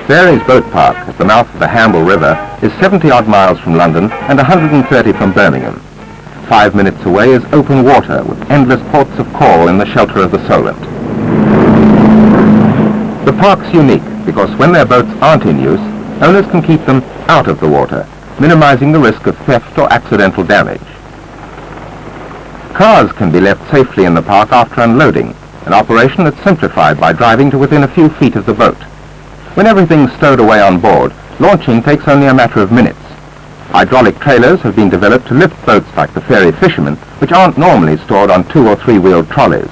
Fairey's boat park at the mouth of the Hamble River is 70-odd miles from London and 130 from Birmingham. 5 minutes away is open water with endless ports of call in the shelter of the Solent. The park's unique because when their boats aren't in use, owners can keep them out of the water, minimizing the risk of theft or accidental damage. Cars can be left safely in the park after unloading, an operation that's simplified by driving to within a few feet of the boat. When everything's stowed away on board, launching takes only a matter of minutes. Hydraulic trailers have been developed to lift boats like the Fairey Fisherman, which aren't normally stored on 2- or 3-wheeled trolleys.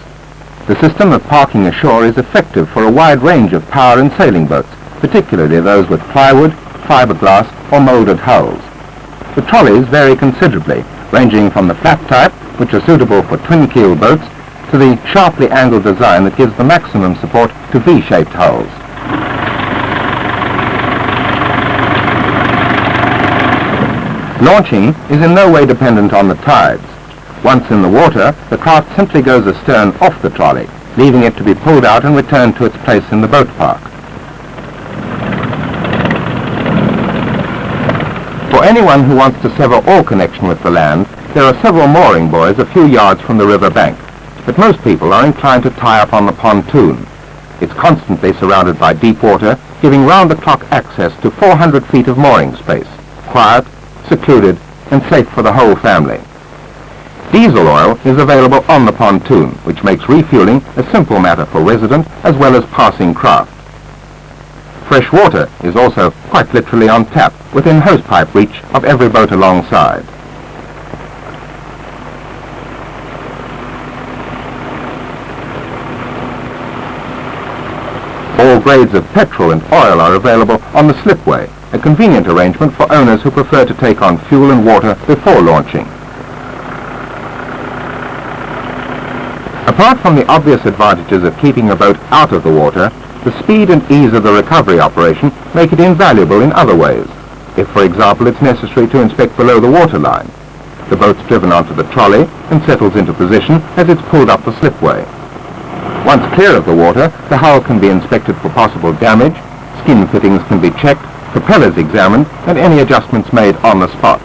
The system of parking ashore is effective for a wide range of power and sailing boats, particularly those with plywood, fiberglass or moulded hulls. The trolleys vary considerably, ranging from the flat type, which are suitable for twin-keel boats, to the sharply angled design that gives the maximum support to V-shaped hulls. Launching is in no way dependent on the tides. Once in the water, the craft simply goes astern off the trolley, leaving it to be pulled out and returned to its place in the boat park. For anyone who wants to sever all connection with the land, there are several mooring buoys a few yards from the river bank, but most people are inclined to tie up on the pontoon. It's constantly surrounded by deep water, giving round-the-clock access to 400 feet of mooring space, quiet, secluded, and safe for the whole family. Diesel oil is available on the pontoon, which makes refueling a simple matter for resident as well as passing craft. Fresh water is also quite literally on tap, within hosepipe reach of every boat alongside. All grades of petrol and oil are available on the slipway, a convenient arrangement for owners who prefer to take on fuel and water before launching. Apart from the obvious advantages of keeping a boat out of the water, the speed and ease of the recovery operation make it invaluable in other ways. If, for example, it's necessary to inspect below the waterline, the boat's driven onto the trolley and settles into position as it's pulled up the slipway. Once clear of the water, the hull can be inspected for possible damage, skin fittings can be checked, propellers examined, and any adjustments made on the spot.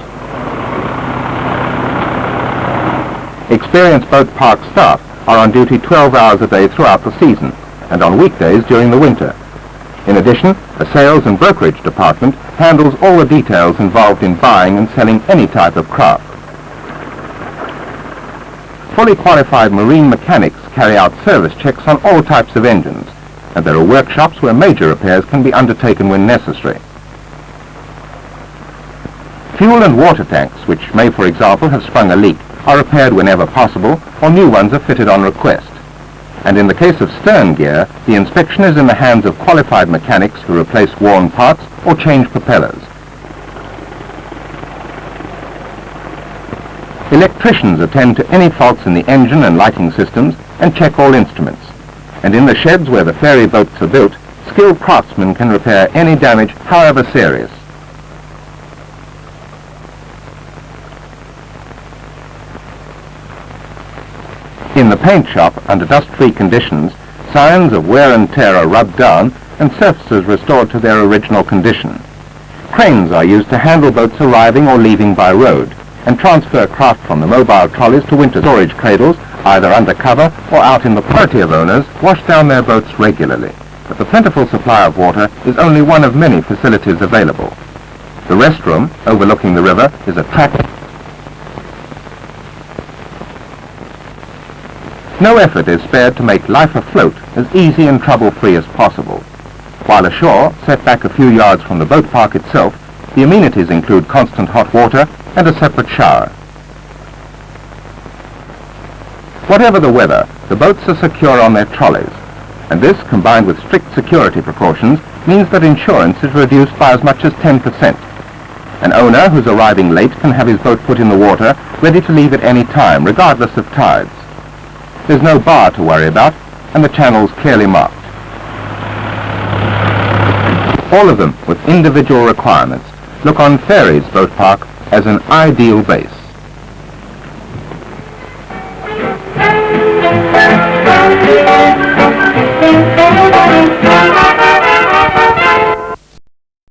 Experienced boat park staff are on duty 12 hours a day throughout the season, and on weekdays during the winter. In addition, a sales and brokerage department handles all the details involved in buying and selling any type of craft. Fully qualified marine mechanics carry out service checks on all types of engines, and there are workshops where major repairs can be undertaken when necessary. Fuel and water tanks, which may, for example, have sprung a leak, are repaired whenever possible, or new ones are fitted on request. And in the case of stern gear, the inspection is in the hands of qualified mechanics who replace worn parts or change propellers. Electricians attend to any faults in the engine and lighting systems and check all instruments. And in the sheds where the Fairey boats are built, skilled craftsmen can repair any damage, however serious. In the paint shop, under dust-free conditions, signs of wear and tear are rubbed down and surfaces restored to their original condition. Cranes are used to handle boats arriving or leaving by road, and transfer craft from the mobile trolleys to winter storage cradles, either under cover or out in the majority of owners wash down their boats regularly. But the plentiful supply of water is only one of many facilities available. The restroom, overlooking the river, is a track. No effort is spared to make life afloat as easy and trouble-free as possible. While ashore, set back a few yards from the boat park itself, the amenities include constant hot water and a separate shower. Whatever the weather, the boats are secure on their trolleys, and this, combined with strict security precautions, means that insurance is reduced by as much as 10%. An owner who's arriving late can have his boat put in the water, ready to leave at any time, regardless of tides. There's no bar to worry about, and the channel's clearly marked. All of them with individual requirements look on Fairey's boat park as an ideal base.